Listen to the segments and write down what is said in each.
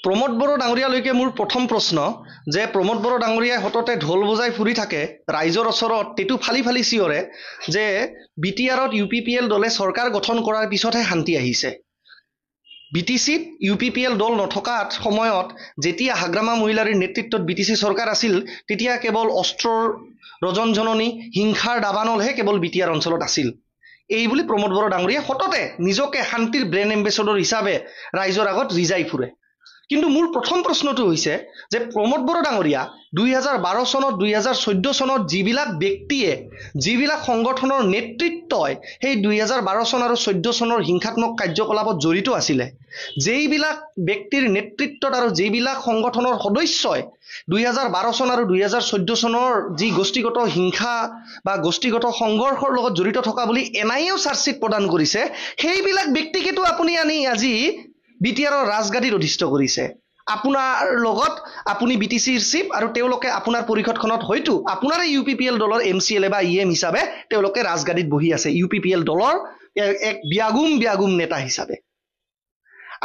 প্ৰমোদ বড়ো ডাঙৰীয়ালৈকে মোৰ প্ৰথম প্ৰশ্ন যে প্ৰমোদ বড়ো ডাঙৰীয়াই হততে ঢোল বজাই ফুৰি থাকে ৰাইজৰ ওচৰত তেটো ফালি ফালি চিঞৰে যে বিটিআৰত ইউপিপিএল দলে চৰকাৰ গঠন কৰাৰ পিছতহে শান্তি আহিছে। বিটিচিত ইউপিপিএল দল নথকা সময়ত যেতিয়া হাগ্ৰামা মহিলাৰীৰ নেতৃত্বত বিটিচি চৰকাৰ আছিল তেতিয়া কেৱল অস্ত্ৰৰ ৰজনজননী হিংসাৰ দাবানলহে কেৱল বিটিআৰ অঞ্চলত আছিল। এই বুলি প্ৰমোদ বড়ো ডাঙৰীয়াই হততে নিজকে শান্তিৰ ব্ৰেণ্ড এম্বেছাডৰ হিচাপে ৰাইজৰ আগত ৰিজাই ফুৰে। কিন্তু মোৰ প্ৰথম প্ৰশ্নটো হৈছে যে প্ৰমোদ বড়ো ডাঙৰীয়া 2012 চনত 2014 চনত যিবিলাক ব্যক্তিয়ে যিবিলাক সংগঠনৰ নেতৃত্বই সেই 2012 চন আৰু 14 চনৰ হিংসাত্মক কাৰ্যকলাপত জড়িত আছিলে, যেইবিলাক ব্যক্তিৰ নেতৃত্বত আৰু যেইবিলাক সংগঠনৰ সদস্যই 2012 চন আৰু 2014 চনৰ যি গোষ্ঠীগত হিংসা বা গোষ্ঠীগত সংঘৰ্ষৰ লগত জড়িত থকা বুলি এনআইএও চাৰ্জশ্বিট প্ৰদান কৰিছে, সেইবিলাক ব্যক্তিকেতো আপুনি আনি আজি বিটিআৰৰ ৰাজগাদীত অধিষ্ঠ কৰিছে। আপোনাৰ লগত আপুনি বিটিচিৰ চিফ আৰু তেওঁলোকে আপোনাৰ পৰিষদখনত হয়তো আপোনাৰ ইউপিপিএল দলৰ এমচিএলএ বা ইএম হিচাপে তেওঁলোকে ৰাজগাদীত বহি আছে ইউপিপিএল দলৰ এক ব্যাগুম নেতা হিচাপে।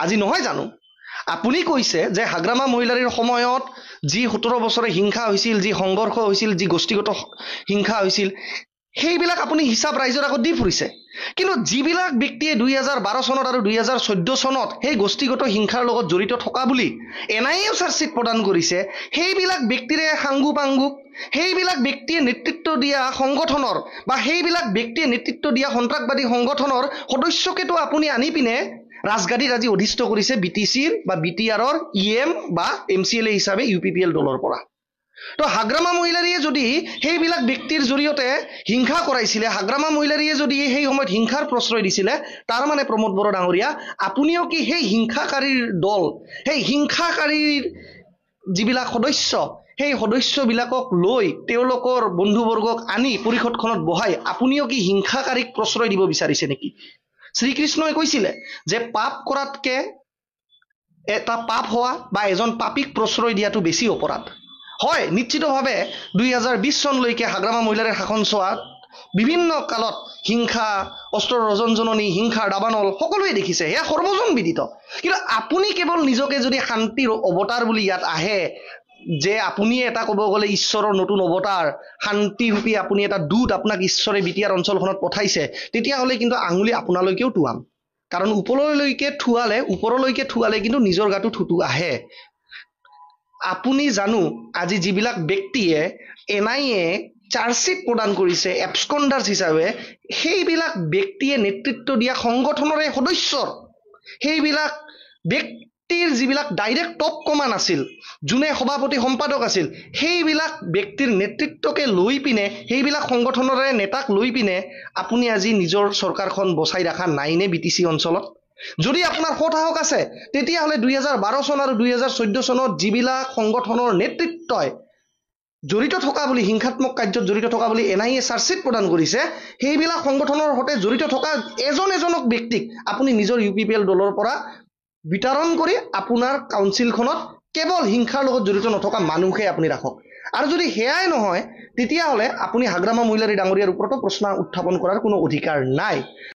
আজি নহয় জানো আপুনি কৈছে যে হাগ্ৰামা মহিলাৰীৰ সময়ত যি 17 বছৰে হিংসা হৈছিল, যি সংঘৰ্ষ হৈছিল, যি গোষ্ঠীগত হিংসা হৈছিল, সেইবিলাক আপুনি হিচাপ ৰাইজৰ আগত দি ফুৰিছে। কিন্তু যিবিলাক ব্যক্তিয়ে 2012 চনত আৰু 2014 চনত সেই গোষ্ঠীগত হিংসাৰ লগত জড়িত থকা বুলি এনআইএও চাৰ্জশ্বিট প্ৰদান কৰিছে, সেইবিলাক ব্যক্তিৰে সাংগু পাংগু, সেইবিলাক ব্যক্তিয়ে নেতৃত্ব দিয়া সংগঠনৰ বা সেইবিলাক ব্যক্তিয়ে নেতৃত্ব দিয়া সন্ত্ৰাসবাদী সংগঠনৰ সদস্যকেতো আপুনি আনি পিনে ৰাজগাদীত আজি অধিষ্ঠ কৰিছে বিটিচিৰ বা বিটিআৰৰ ইএম বা এমচিএলএ হিচাপে ইউপিপিএল দলৰ পৰা। তো হাগ্ৰামা মহিলাৰীয়ে যদি সেইবিলাক ব্যক্তিৰ জৰিয়তে হিংসা কৰাইছিলে, হাগ্ৰামা মহিলাৰীয়ে যদি সেই সময়ত হিংসাৰ প্ৰশ্ৰয় দিছিলে, তাৰ মানে প্ৰমোদ বড়ো ডাঙৰীয়া আপুনিও কি সেই হিংসাকাৰীৰ দল, সেই হিংসাকাৰীৰ যিবিলাক সদস্য, সেই সদস্যবিলাকক লৈ তেওঁলোকৰ বন্ধুবৰ্গক আনি পৰিষদখনত বহাই আপুনিও কি হিংসাকাৰীক প্ৰশ্ৰয় দিব বিচাৰিছে নেকি? শ্ৰীকৃষ্ণই কৈছিলে যে পাপ কৰাতকে এটা পাপ হোৱা বা এজন পাপীক প্ৰশ্ৰয় দিয়াটো বেছি অপৰাধ। হয়, নিশ্চিতভাৱে 2020 চনলৈকে হাগ্ৰামা মহিলাৰীৰ শাসন চোৱাত বিভিন্ন কালত হিংসা, অস্ত্ৰৰ ৰজনজননী, হিংসাৰ দাবানল সকলোৱে দেখিছে, সেয়া সৰ্বজন বিদিত। কিন্তু আপুনি কেৱল নিজকে যদি শান্তিৰ অৱতাৰ বুলি ইয়াত আহে, যে আপুনি এটা ক'ব গ'লে ঈশ্বৰৰ নতুন অৱতাৰ, শান্তিৰূপী আপুনি এটা দূত, আপোনাক ঈশ্বৰে বিটিআৰ অঞ্চলখনত পঠাইছে, তেতিয়াহ'লে কিন্তু আঙুলি আপোনালৈকেও টুৱাম। কাৰণ ওপৰলৈকে ঠুৱালে কিন্তু নিজৰ গাটো থুতু আহে। আপুনি জানো আজি যিবিলাক ব্যক্তিয়ে এনআইএ চাৰ্জশ্বিট প্ৰদান কৰিছে এবস্কণ্ডাৰ্ছ হিচাপে, সেইবিলাক ব্যক্তিয়ে নেতৃত্ব দিয়া সংগঠনৰে সদস্যৰ সেইবিলাক ব্যক্তিৰ যিবিলাক ডাইৰেক্ট টপ কমাণ্ড আছিল, যোনে সভাপতি সম্পাদক আছিল, সেইবিলাক ব্যক্তিৰ নেতৃত্বকে লৈ পিনে, সেইবিলাক সংগঠনৰে নেতাক লৈ পিনে আপুনি আজি নিজৰ চৰকাৰখন বচাই ৰখা নাইনে বিটিচি অঞ্চলত? যদি আপোনাৰ সাহস আছে তেতিয়াহ'লে 2012 চন আৰু 2014 চনত যিবিলাক সংগঠনৰ নেতৃত্বই জড়িত থকা বুলি, হিংসাত্মক কাৰ্যত জড়িত থকা বুলি এনআইএ চাৰ্জশ্বিট প্ৰদান কৰিছে, সেইবিলাক সংগঠনৰ সৈতে জড়িত থকা এজনক ব্যক্তিক আপুনি নিজৰ ইউপিপিএল দলৰ পৰা বিতৰণ কৰি আপোনাৰ কাউন্সিলখনত কেৱল হিংসাৰ লগত জড়িত নথকা মানুহে আপুনি ৰাখক। আৰু যদি সেয়াই নহয় তেতিয়াহ'লে আপুনি হাগ্ৰামা মহিলাৰী ডাঙৰীয়াৰ ওপৰতো প্ৰশ্ন উত্থাপন কৰাৰ কোনো অধিকাৰ নাই।